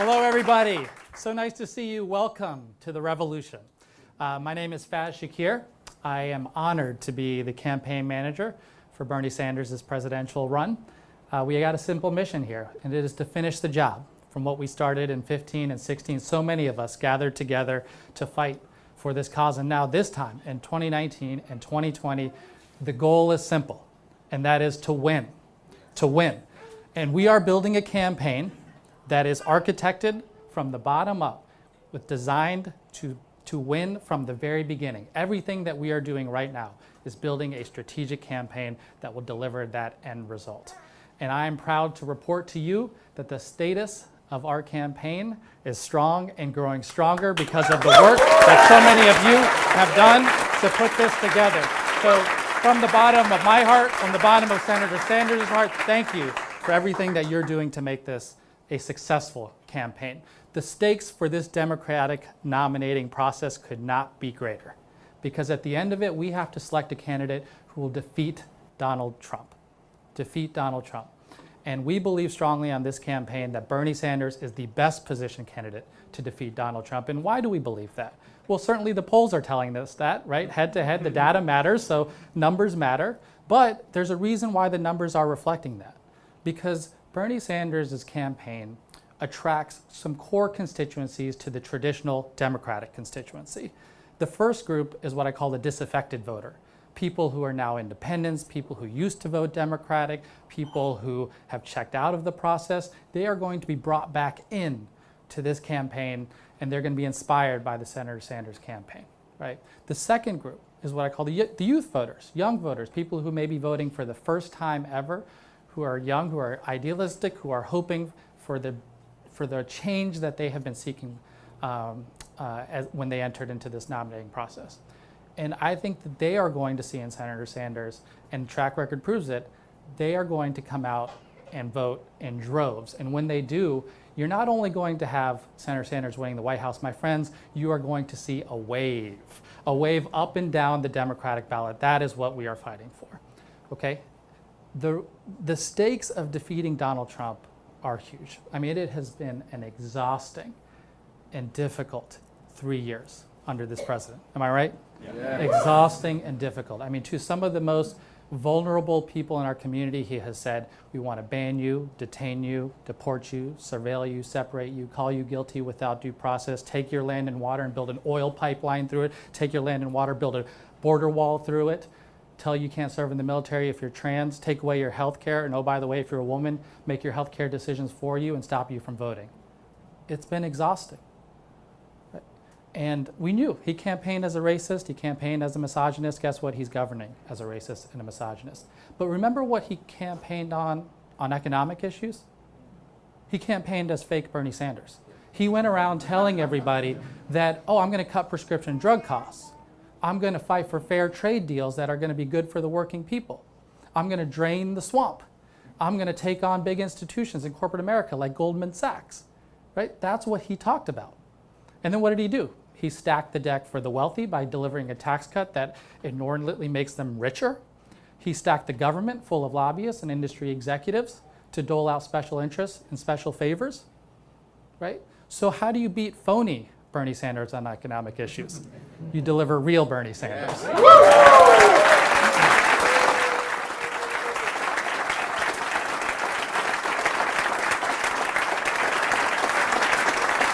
Hello, everybody. So nice to see you. Welcome to the revolution. My name is Faz Shakir. I am honored to be the campaign manager for Bernie Sanders' presidential run. We got a simple mission here, and it is to finish the job from what we started in 15 and 16. So many of us gathered together to fight for this cause. And now this time, in 2019 and 2020, the goal is simple, and that is to win. To win. And we are building a campaign that is architected from the bottom up, with designed to win from the very beginning. Everything that we are doing right now is building a strategic campaign that will deliver that end result. And I am proud to report to you that the status of our campaign is strong and growing stronger because of the work that so many of you have done to put this together. So from the bottom of my heart, from the bottom of Senator Sanders' heart, thank you for everything that you're doing to make this a successful campaign. The stakes for this democratic nominating process could not be greater, because at the end of it, we have to select a candidate who will defeat Donald Trump. Defeat Donald Trump. And we believe strongly on this campaign that Bernie Sanders is the best positioned candidate to defeat Donald Trump. And why do we believe that? Well, certainly the polls are telling us that, right? Head to head, the data matters, so numbers matter. But there's a reason why the numbers are reflecting that. Because Bernie Sanders' campaign attracts some core constituencies to the traditional Democratic constituency. The first group is what I call the disaffected voter. People who are now independents, people who used to vote Democratic, people who have checked out of the process. They are going to be brought back in to this campaign, and they're going to be inspired by the Senator Sanders campaign, right? The second group is what I call the youth voters, young voters, people who may be voting for the first time ever, who are young, who are idealistic, who are hoping for the change that they have been seeking when they entered into this nominating process. And I think that they are going to see in Senator Sanders, and track record proves it, they are going to come out and vote in droves. And when they do, you're not only going to have Senator Sanders winning the White House, my friends, you are going to see a wave up and down the Democratic ballot. That is what we are fighting for, okay? The stakes of defeating Donald Trump are huge. I mean, it has been an exhausting and difficult 3 years under this president. Am I right? Yeah. Exhausting and difficult. I mean, to some of the most vulnerable people in our community, he has said, we want to ban you, detain you, deport you, surveil you, separate you, call you guilty without due process, take your land and water and build an oil pipeline through it, take your land and water, build a border wall through it, tell you can't serve in the military if you're trans, take away your health care, and oh, by the way, if you're a woman, make your health care decisions for you and stop you from voting. It's been exhausting. And we knew he campaigned as a racist, he campaigned as a misogynist. Guess what? He's governing as a racist and a misogynist. But remember what he campaigned on economic issues? He campaigned as fake Bernie Sanders. He went around telling everybody that, oh, I'm going to cut prescription drug costs. I'm going to fight for fair trade deals that are going to be good for the working people. I'm going to drain the swamp. I'm going to take on big institutions in corporate America like Goldman Sachs. Right? That's what he talked about. And then what did he do? He stacked the deck for the wealthy by delivering a tax cut that inordinately makes them richer. He stacked the government full of lobbyists and industry executives to dole out special interests and special favors. Right? So how do you beat phony Bernie Sanders on economic issues? You deliver real Bernie Sanders.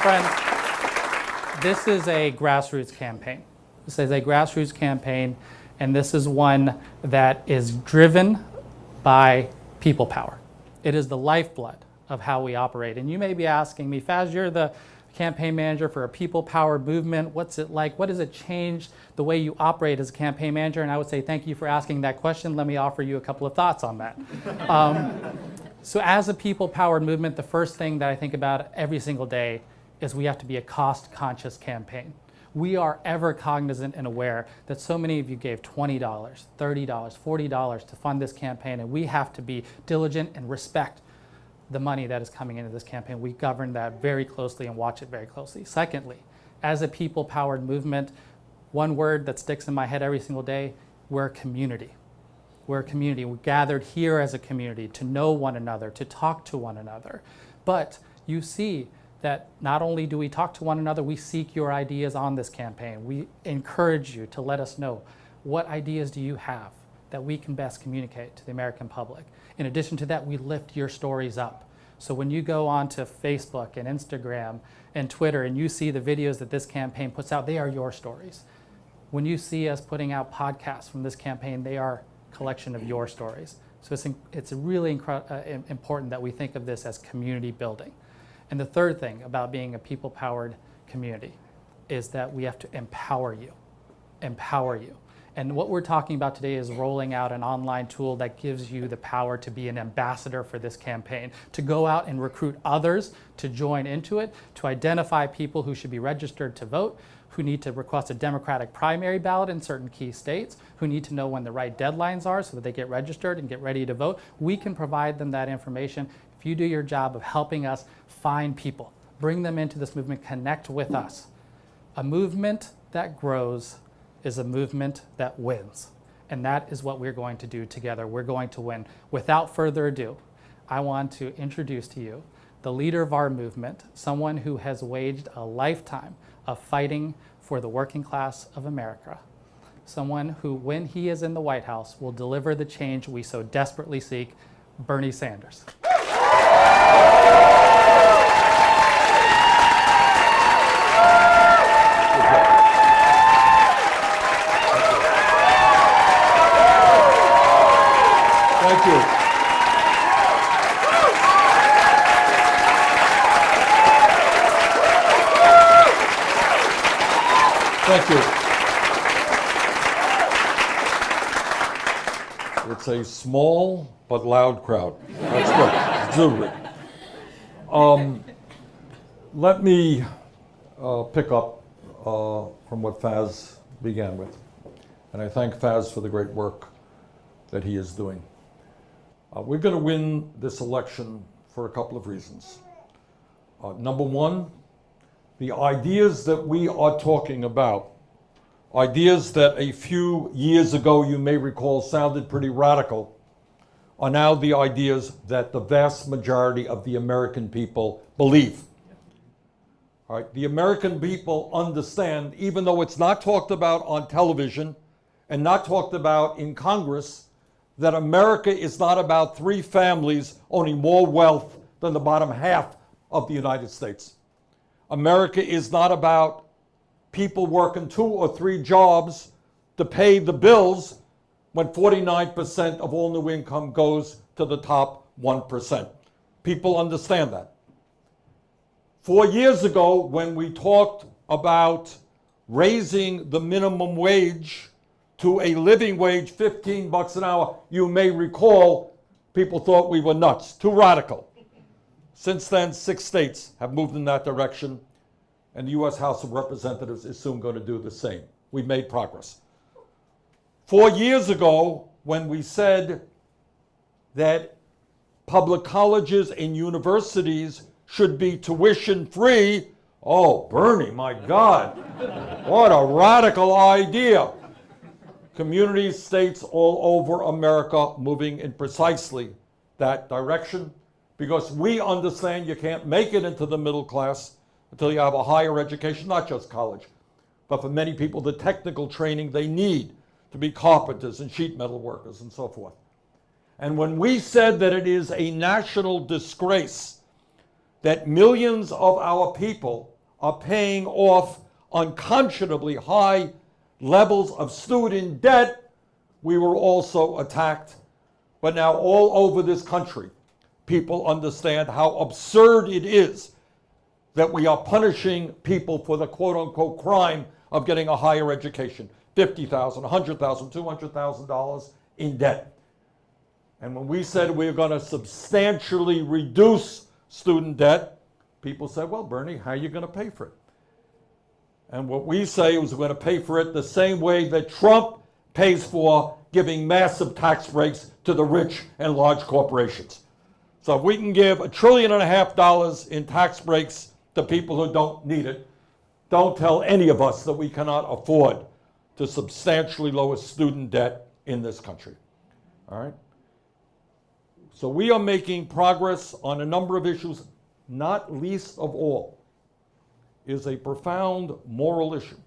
Friends, this is a grassroots campaign. This is a grassroots campaign, and this is one that is driven by people power. It is the lifeblood of how we operate. And you may be asking me, Faz, you're the campaign manager for a people power movement. What's it like? What does it change the way you operate as a campaign manager? And I would say, thank you for asking that question. Let me offer you a couple of thoughts on that. So as a people powered movement, the first thing that I think about every single day is we have to be a cost-conscious campaign. We are ever cognizant and aware that so many of you gave $20, $30, $40 to fund this campaign, and we have to be diligent and respect the money that is coming into this campaign. We govern that very closely and watch it very closely. Secondly, as a people-powered movement, one word that sticks in my head every single day, we're a community. We're a community. We're gathered here as a community to know one another, to talk to one another. But you see that not only do we talk to one another, we seek your ideas on this campaign. We encourage you to let us know what ideas do you have that we can best communicate to the American public. In addition to that, we lift your stories up. So when you go onto Facebook and Instagram and Twitter and you see the videos that this campaign puts out, they are your stories. When you see us putting out podcasts from this campaign, they are a collection of your stories. So it's really important that we think of this as community building. And the third thing about being a people-powered community is that we have to empower you. Empower you. And what we're talking about today is rolling out an online tool that gives you the power to be an ambassador for this campaign, to go out and recruit others to join into it, to identify people who should be registered to vote, who need to request a Democratic primary ballot in certain key states, who need to know when the right deadlines are so that they get registered and get ready to vote. We can provide them that information if you do your job of helping us find people, bring them into this movement, connect with us. A movement that grows is a movement that wins. And that is what we're going to do together. We're going to win. Without further ado, I want to introduce to you the leader of our movement, someone who has waged a lifetime of fighting for the working class of America, someone who, when he is in the White House, will deliver the change we so desperately seek, Bernie Sanders. Thank you. Thank you. It's a small but loud crowd. That's good. Let me pick up from what Faz began with. And I thank Faz for the great work that he is doing. We're going to win this election for a couple of reasons. Number one, the ideas that we are talking about, ideas that a few years ago you may recall sounded pretty radical, are now the ideas that the vast majority of the American people believe. All right, the American people understand, even though it's not talked about on television and not talked about in Congress, that America is not about three families owning more wealth than the bottom half of the United States. America is not about people working 2 or 3 jobs to pay the bills when 49% of all new income goes to the top 1%. People understand that. 4 years ago, when we talked about raising the minimum wage to a living wage, $15 an hour, you may recall, people thought we were nuts, too radical. Since then, 6 states have moved in that direction, and the U.S. House of Representatives is soon going to do the same. We've made progress. 4 years ago, when we said that public colleges and universities should be tuition-free, oh, Bernie, my God, what a radical idea. Communities, states all over America moving in precisely that direction, because we understand you can't make it into the middle class until you have a higher education, not just college, but for many people, the technical training they need to be carpenters and sheet metal workers and so forth. And when we said that it is a national disgrace that millions of our people are paying off unconscionably high levels of student debt, we were also attacked. But now all over this country, people understand how absurd it is that we are punishing people for the quote-unquote crime of getting a higher education, $50,000, $100,000, $200,000 in debt. And when we said we were going to substantially reduce student debt, people said, well, Bernie, how are you going to pay for it? And what we say is we're going to pay for it the same way that Trump pays for giving massive tax breaks to the rich and large corporations. So if we can give $1.5 trillion in tax breaks to people who don't need it, don't tell any of us that we cannot afford to substantially lower student debt in this country. All right? So we are making progress on a number of issues, not least of all is a profound moral issue.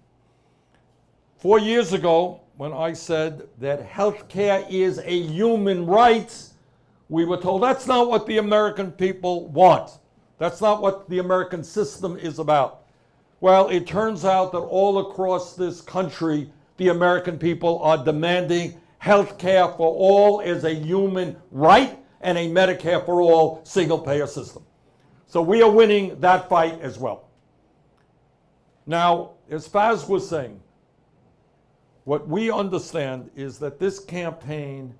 4 years ago, when I said that health care is a human right, we were told that's not what the American people want. That's not what the American system is about. Well, it turns out that all across this country, the American people are demanding health care for all as a human right and a Medicare for all single-payer system. So we are winning that fight as well. Now, as Faz was saying, what we understand is that this campaign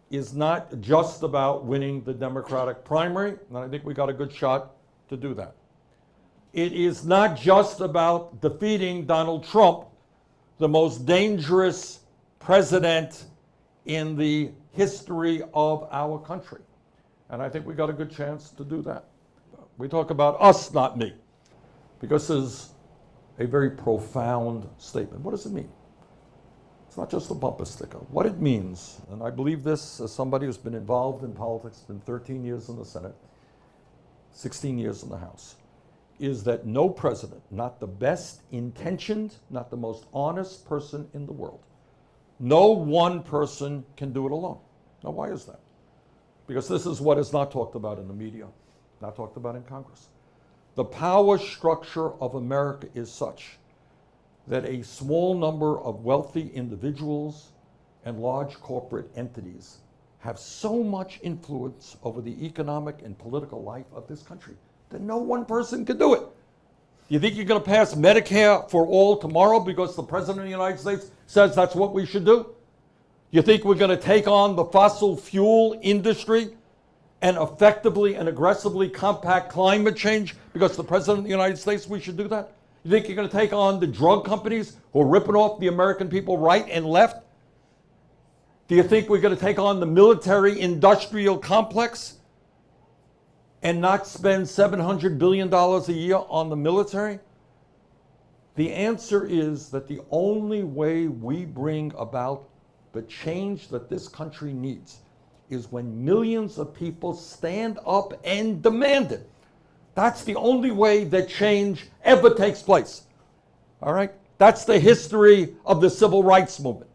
is not just about winning the Democratic primary, and I think we got a good shot to do that. It is not just about defeating Donald Trump, the most dangerous president in the history of our country. And I think we got a good chance to do that. We talk about us, not me, because this is a very profound statement. What does it mean? It's not just a bumper sticker. What it means, and I believe this as somebody who's been involved in politics, been 13 years in the Senate, 16 years in the House, is that no president, not the best intentioned, not the most honest person in the world, no one person can do it alone. Now, why is that? Because this is what is not talked about in the media, not talked about in Congress. The power structure of America is such that a small number of wealthy individuals and large corporate entities have so much influence over the economic and political life of this country that no one person can do it. You think you're going to pass Medicare for all tomorrow because the President of the United States says that's what we should do? You think we're going to take on the fossil fuel industry and effectively and aggressively combat climate change because the President of the United States, we should do that? You think you're going to take on the drug companies who are ripping off the American people right and left? Do you think we're going to take on the military-industrial complex and not spend $700 billion a year on the military? The answer is that the only way we bring about the change that this country needs is when millions of people stand up and demand it. That's the only way that change ever takes place. All right? That's the history of the civil rights movement.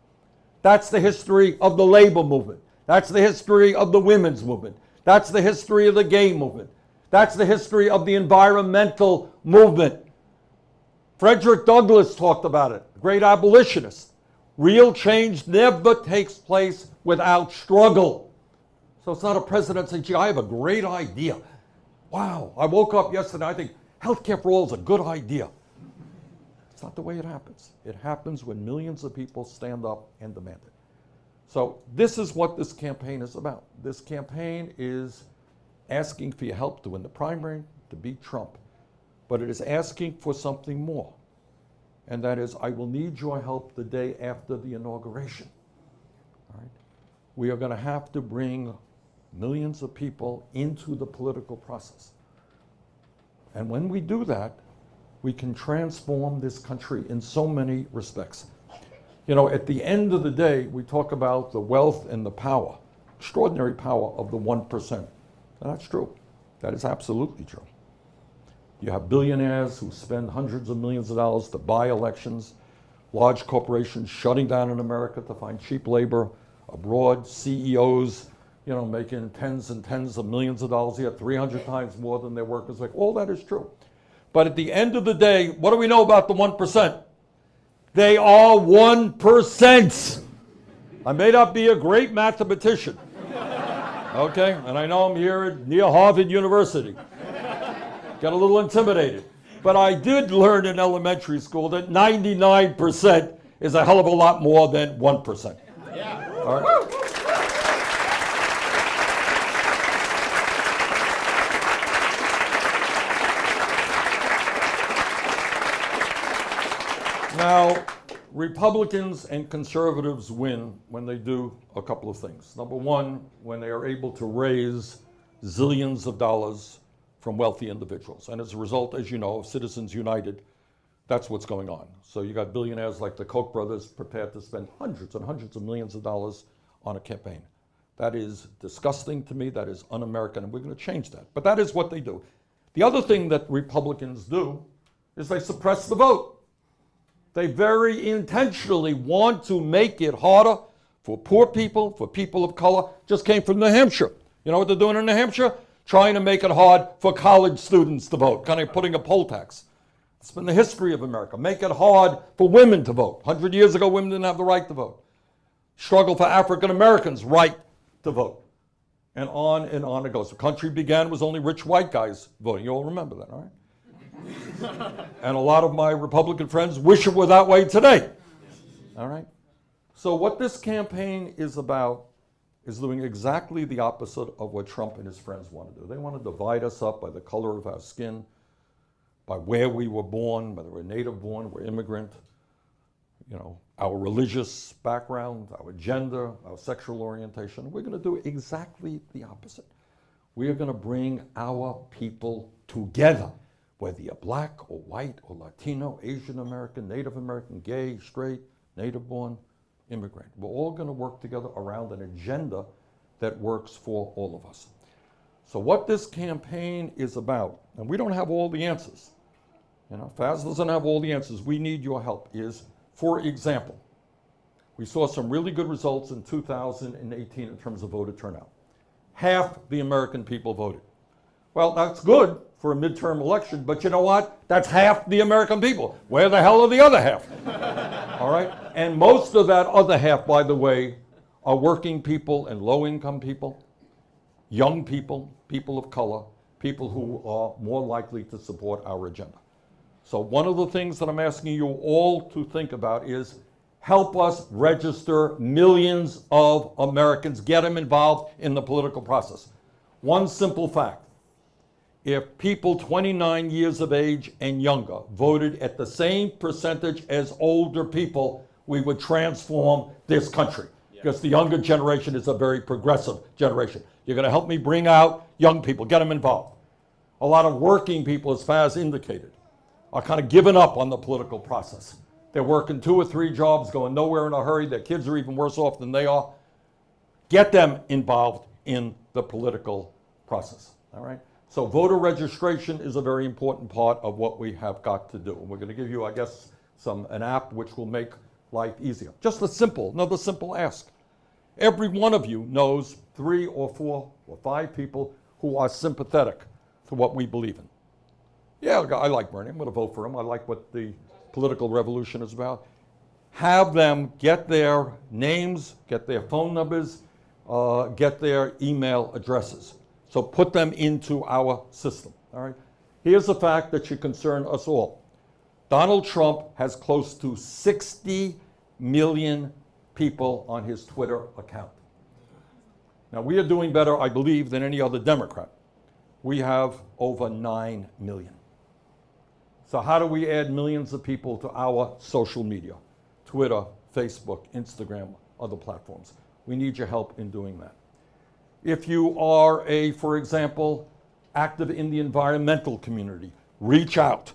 That's the history of the labor movement. That's the history of the women's movement. That's the history of the gay movement. That's the history of the environmental movement. Frederick Douglass talked about it, the great abolitionist. Real change never takes place without struggle. So it's not a president saying, gee, I have a great idea. Wow, I woke up yesterday, I think healthcare for all is a good idea. It's not the way it happens. It happens when millions of people stand up and demand it. So this is what this campaign is about. This campaign is asking for your help to win the primary, to beat Trump. But it is asking for something more. And that is, I will need your help the day after the inauguration. All right? We are going to have to bring millions of people into the political process. And when we do that, we can transform this country in so many respects. You know, at the end of the day, we talk about the wealth and the power, extraordinary power of the 1%. And that's true. That is absolutely true. You have billionaires who spend hundreds of millions of dollars to buy elections, large corporations shutting down in America to find cheap labor abroad, CEOs, you know, making tens and tens of millions of dollars a year, 300 times more than their workers make. All that is true. But at the end of the day, what do we know about the 1%? They are 1%. I may not be a great mathematician, okay? And I know I'm here near Harvard University. Got a little intimidated. But I did learn in elementary school that 99% is a hell of a lot more than 1%. Yeah. All right? Now, Republicans and conservatives win when they do a couple of things. Number one, when they are able to raise zillions of dollars from wealthy individuals. And as a result, as you know, of Citizens United, that's what's going on. So you got billionaires like the Koch brothers prepared to spend hundreds and hundreds of millions of dollars on a campaign. That is disgusting to me. That is un-American, and we're going to change that. But that is what they do. The other thing that Republicans do is they suppress the vote. They very intentionally want to make it harder for poor people, for people of color. Just came from New Hampshire. You know what they're doing in New Hampshire? Trying to make it hard for college students to vote, kind of putting a poll tax. It's been the history of America. Make it hard for women to vote. 100 years ago, women didn't have the right to vote. Struggle for African Americans' right to vote. And on it goes. The country began was only rich white guys voting. You all remember that, all right? And a lot of my Republican friends wish it were that way today. All right? So what this campaign is about is doing exactly the opposite of what Trump and his friends want to do. They want to divide us up by the color of our skin, by where we were born, whether we're native born, we're immigrant, you know, our religious background, our gender, our sexual orientation. We're going to do exactly the opposite. We are going to bring our people together, whether you're black or white or Latino, Asian American, Native American, gay, straight, native born, immigrant. We're all going to work together around an agenda that works for all of us. So what this campaign is about, and we don't have all the answers. You know, Faz doesn't have all the answers. We need your help. Is, for example, we saw some really good results in 2018 in terms of voter turnout. Half the American people voted. Well, that's good for a midterm election, but you know what? That's half the American people. Where the hell are the other half? All right? And most of that other half, by the way, are working people and low-income people, young people, people of color, people who are more likely to support our agenda. So one of the things that I'm asking you all to think about is help us register millions of Americans, get them involved in the political process. One simple fact, if people 29 years of age and younger voted at the same percentage as older people, we would transform this country. Because the younger generation is a very progressive generation. You're going to help me bring out young people, get them involved. A lot of working people, as Faz indicated, are kind of giving up on the political process. They're working 2 or 3 jobs, going nowhere in a hurry. Their kids are even worse off than they are. Get them involved in the political process, all right? So voter registration is a very important part of what we have got to do. And we're going to give you, I guess, an app which will make life easier. Just another simple ask. Every one of you knows 3 or 4 or 5 people who are sympathetic to what we believe in. Yeah, I like Bernie. I'm going to vote for him. I like what the political revolution is about. Have them get their names, get their phone numbers, get their email addresses. So put them into our system, all right? Here's a fact that should concern us all. Donald Trump has close to 60 million people on his Twitter account. Now, we are doing better, I believe, than any other Democrat. We have over 9 million. So how do we add millions of people to our social media? Twitter, Facebook, Instagram, other platforms. We need your help in doing that. If you are for example, active in the environmental community, reach out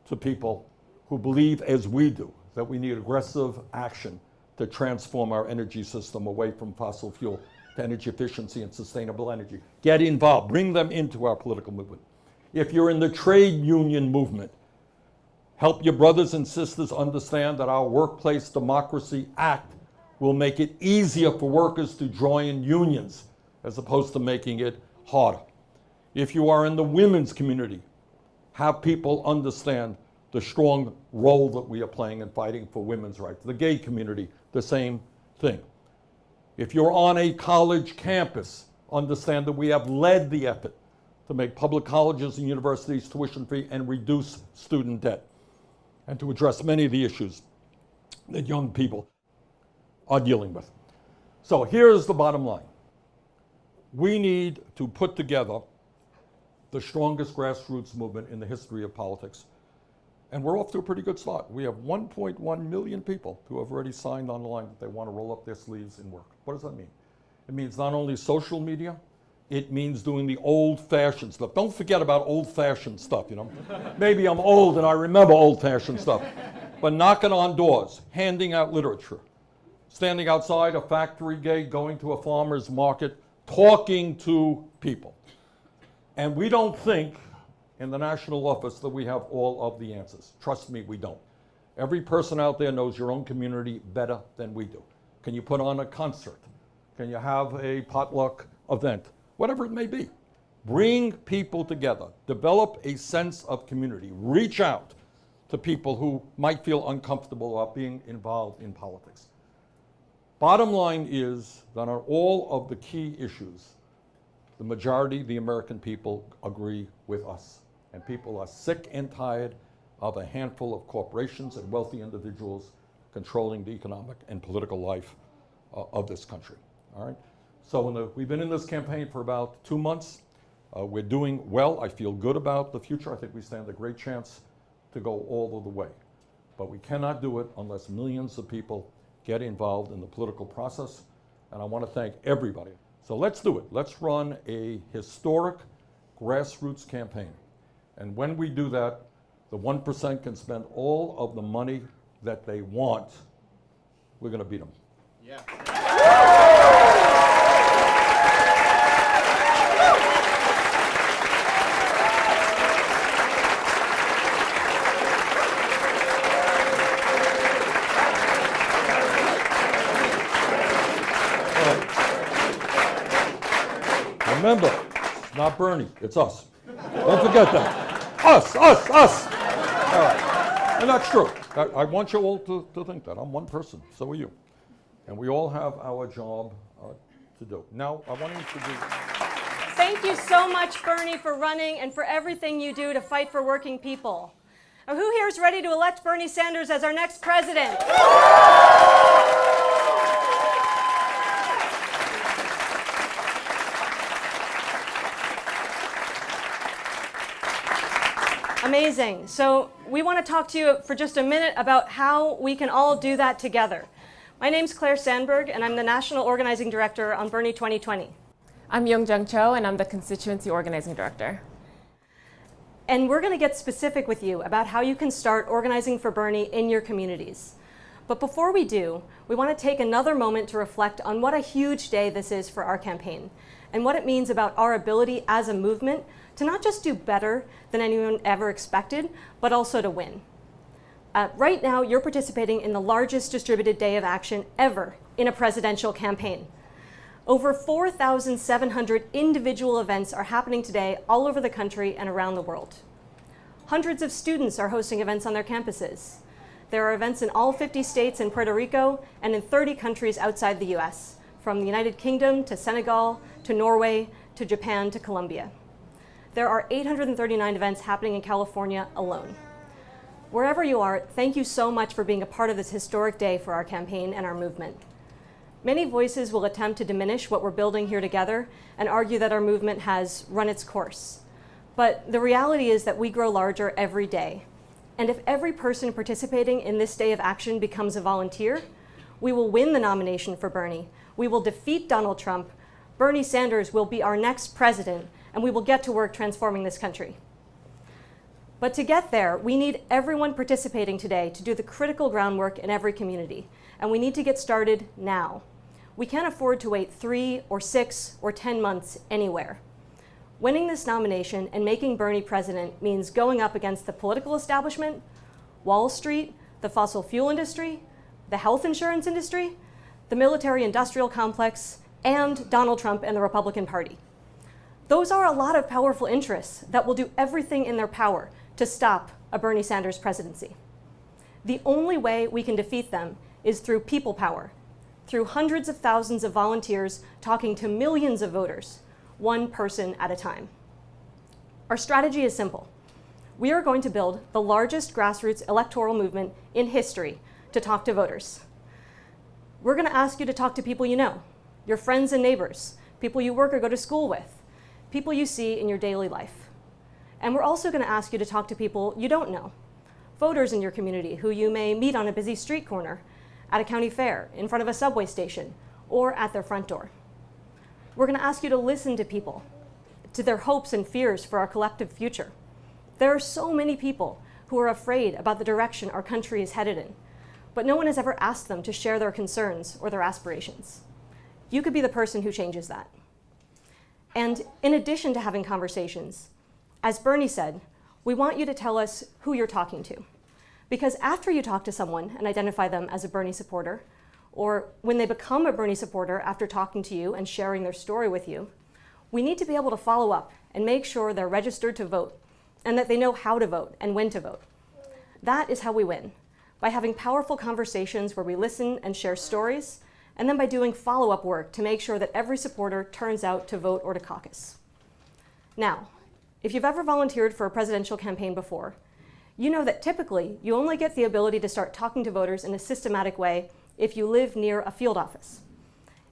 to people who believe, as we do, that we need aggressive action to transform our energy system away from fossil fuel to energy efficiency and sustainable energy. Get involved, bring them into our political movement. If you're in the trade union movement, help your brothers and sisters understand that our Workplace Democracy Act will make it easier for workers to join unions as opposed to making it harder. If you are in the women's community, have people understand the strong role that we are playing in fighting for women's rights. The gay community, the same thing. If you're on a college campus, understand that we have led the effort to make public colleges and universities tuition-free and reduce student debt, and to address many of the issues that young people are dealing with. So here's the bottom line. We need to put together the strongest grassroots movement in the history of politics. And we're off to a pretty good start. We have 1.1 million people who have already signed on the line that they want to roll up their sleeves and work. What does that mean? It means not only social media, it means doing the old-fashioned stuff. Don't forget about old-fashioned stuff, you know. Maybe I'm old and I remember old-fashioned stuff. But knocking on doors, handing out literature, standing outside a factory gate, going to a farmer's market, talking to people. And we don't think in the national office that we have all of the answers. Trust me, we don't. Every person out there knows your own community better than we do. Can you put on a concert? Can you have a potluck event? Whatever it may be. Bring people together. Develop a sense of community. Reach out to people who might feel uncomfortable about being involved in politics. Bottom line is that on all of the key issues, the majority, the American people, agree with us. And people are sick and tired of a handful of corporations and wealthy individuals controlling the economic and political life of this country. All right? So we've been in this campaign for about 2 months. We're doing well. I feel good about the future. I think we stand a great chance to go all of the way. But we cannot do it unless millions of people get involved in the political process. And I want to thank everybody. So let's do it. Let's run a historic grassroots campaign. And when we do that, the 1% can spend all of the money that they want. We're going to beat them. Yeah. Remember, it's not Bernie, it's us. Don't forget that. Us. All right. And that's true. I want you all to think that. I'm one person, so are you. And we all have our job to do. Now, I want to introduce... Thank you so much, Bernie, for running and for everything you do to fight for working people. Now, who here is ready to elect Bernie Sanders as our next president? Amazing. So we want to talk to you for just a minute about how we can all do that together. My name's Claire Sandberg, and I'm the National Organizing Director on Bernie 2020. I'm Young-Jung Cho, and I'm the Constituency Organizing Director. And we're going to get specific with you about how you can start organizing for Bernie in your communities. But before we do, we want to take another moment to reflect on what a huge day this is for our campaign, and what it means about our ability as a movement to not just do better than anyone ever expected, but also to win. Right now, you're participating in the largest distributed day of action ever in a presidential campaign. Over 4,700 individual events are happening today all over the country and around the world. Hundreds of students are hosting events on their campuses. There are events in all 50 states and Puerto Rico and in 30 countries outside the US, from the United Kingdom to Senegal to Norway to Japan to Colombia. There are 839 events happening in California alone. Wherever you are, thank you so much for being a part of this historic day for our campaign and our movement. Many voices will attempt to diminish what we're building here together and argue that our movement has run its course. But the reality is that we grow larger every day. And if every person participating in this day of action becomes a volunteer, we will win the nomination for Bernie. We will defeat Donald Trump. Bernie Sanders will be our next president, and we will get to work transforming this country. But to get there, we need everyone participating today to do the critical groundwork in every community, and we need to get started now. We can't afford to wait 3 or 6 or 10 months anywhere. Winning this nomination and making Bernie president means going up against the political establishment, Wall Street, the fossil fuel industry, the health insurance industry, the military-industrial complex, and Donald Trump and the Republican Party. Those are a lot of powerful interests that will do everything in their power to stop a Bernie Sanders presidency. The only way we can defeat them is through people power, through hundreds of thousands of volunteers talking to millions of voters, one person at a time. Our strategy is simple. We are going to build the largest grassroots electoral movement in history to talk to voters. We're going to ask you to talk to people you know, your friends and neighbors, people you work or go to school with, people you see in your daily life. And we're also going to ask you to talk to people you don't know, voters in your community who you may meet on a busy street corner, at a county fair, in front of a subway station, or at their front door. We're going to ask you to listen to people, to their hopes and fears for our collective future. There are so many people who are afraid about the direction our country is headed in, but no one has ever asked them to share their concerns or their aspirations. You could be the person who changes that. And in addition to having conversations, As Bernie said, we want you to tell us who you're talking to. Because after you talk to someone and identify them as a Bernie supporter, or when they become a Bernie supporter after talking to you and sharing their story with you, we need to be able to follow up and make sure they're registered to vote and that they know how to vote and when to vote. That is how we win, by having powerful conversations where we listen and share stories, and then by doing follow-up work to make sure that every supporter turns out to vote or to caucus. Now, if you've ever volunteered for a presidential campaign before, you know that typically you only get the ability to start talking to voters in a systematic way if you live near a field office.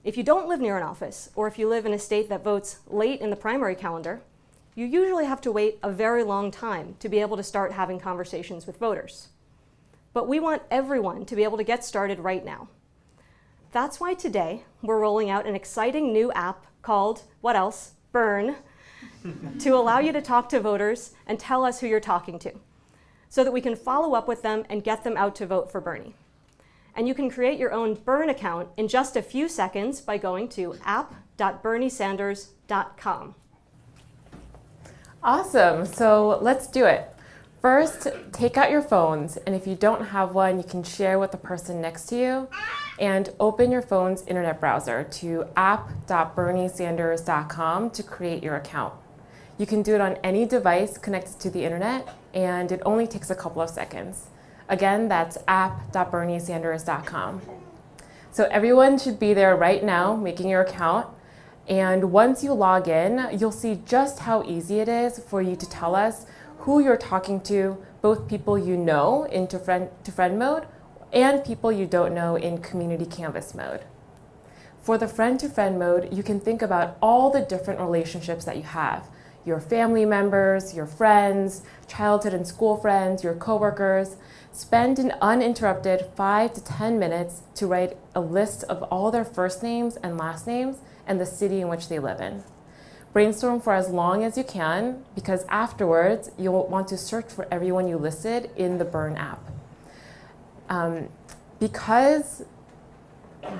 If you don't live near an office, or if you live in a state that votes late in the primary calendar, you usually have to wait a very long time to be able to start having conversations with voters. But we want everyone to be able to get started right now. That's why today we're rolling out an exciting new app called, what else? Burn, to allow you to talk to voters and tell us who you're talking to, so that we can follow up with them and get them out to vote for Bernie. And you can create your own Burn account in just a few seconds by going to app.berniesanders.com. Awesome, so let's do it. First, take out your phones, and if you don't have one, you can share with the person next to you, and open your phone's internet browser to app.berniesanders.com to create your account. You can do it on any device connected to the internet, and it only takes a couple of seconds. Again, that's app.berniesanders.com. So everyone should be there right now making your account, and once you log in, you'll see just how easy it is for you to tell us who you're talking to, both people you know into friend mode and people you don't know in community canvas mode. For the friend-to-friend mode, you can think about all the different relationships that you have. Your family members, your friends, childhood and school friends, your coworkers. Spend an uninterrupted 5 to 10 minutes to write a list of all their first names and last names and the city in which they live in. Brainstorm for as long as you can, because afterwards you'll want to search for everyone you listed in the Burn app. Because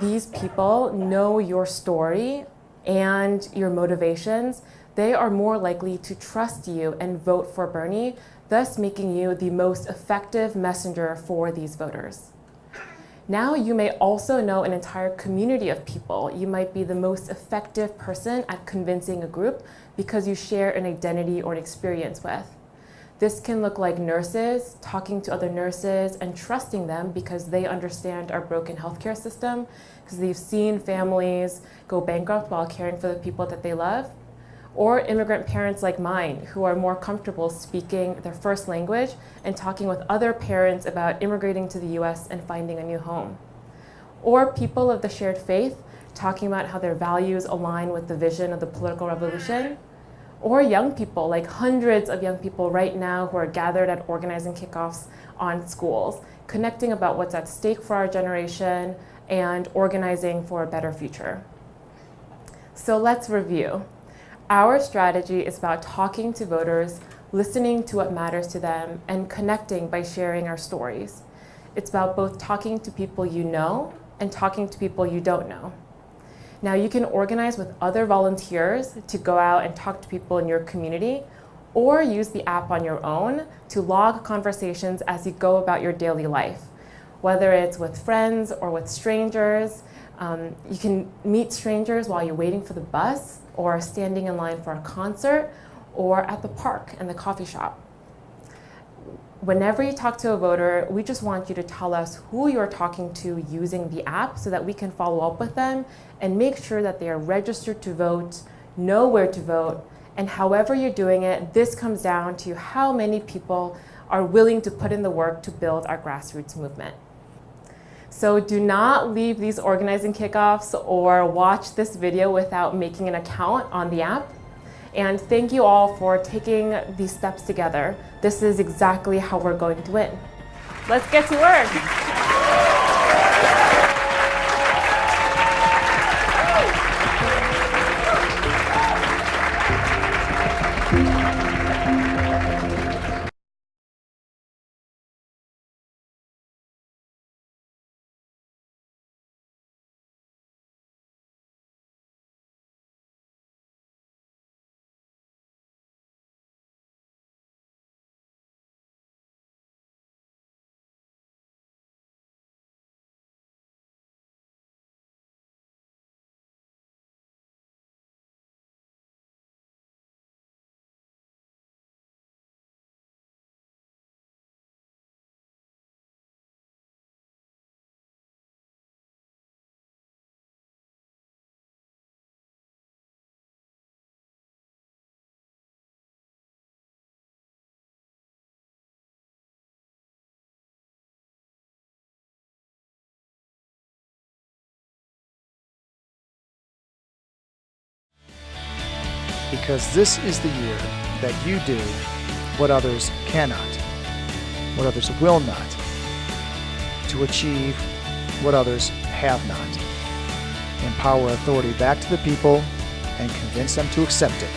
these people know your story and your motivations, they are more likely to trust you and vote for Bernie, thus making you the most effective messenger for these voters. Now you may also know an entire community of people. You might be the most effective person at convincing a group because you share an identity or an experience with. This can look like nurses, talking to other nurses and trusting them because they understand our broken healthcare system, because they've seen families go bankrupt while caring for the people that they love. Or immigrant parents like mine who are more comfortable speaking their first language and talking with other parents about immigrating to the US and finding a new home. Or people of the shared faith talking about how their values align with the vision of the political revolution. Or young people, like hundreds of young people right now who are gathered at organizing kickoffs on schools, connecting about what's at stake for our generation and organizing for a better future. So let's review. Our strategy is about talking to voters, listening to what matters to them, and connecting by sharing our stories. It's about both talking to people you know and talking to people you don't know. Now you can organize with other volunteers to go out and talk to people in your community, or use the app on your own to log conversations as you go about your daily life. Whether it's with friends or with strangers, you can meet strangers while you're waiting for the bus, or standing in line for a concert, or at the park and the coffee shop. Whenever you talk to a voter, we just want you to tell us who you're talking to using the app so that we can follow up with them and make sure that they are registered to vote, know where to vote, and however you're doing it, this comes down to how many people are willing to put in the work to build our grassroots movement. So do not leave these organizing kickoffs or watch this video without making an account on the app. And thank you all for taking these steps together. This is exactly how we're going to win. Let's get to work. because this is the year that you do what others cannot, what others will not, to achieve what others have not. Empower authority back to the people and convince them to accept it.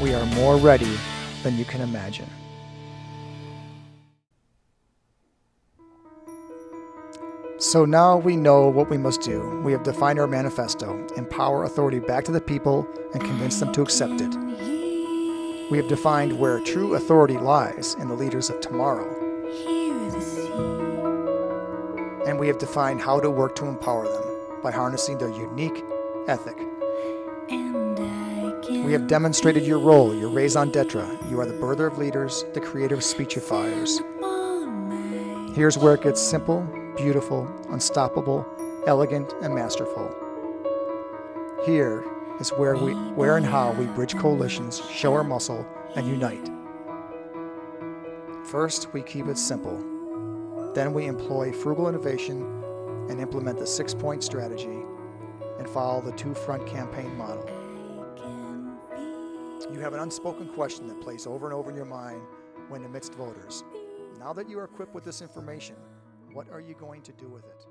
We are more ready than you can imagine. So now we know what we must do. We have defined our manifesto: empower authority back to the people and convince them to accept it. We have defined where true authority lies in the leaders of tomorrow. And we have defined how to work to empower them by harnessing their unique ethic. We have demonstrated your role, your raison d'etre. You are the birther of leaders, the creator of speechifiers. Here's where it gets simple, beautiful, unstoppable, elegant, and masterful. Here is where and how we bridge coalitions, show our muscle, and unite. First, we keep it simple. Then we employ frugal innovation and implement the 6-point strategy and follow the 2-front campaign model. You have an unspoken question that plays over and over in your mind when amidst voters. Now that you are equipped with this information, what are you going to do with it?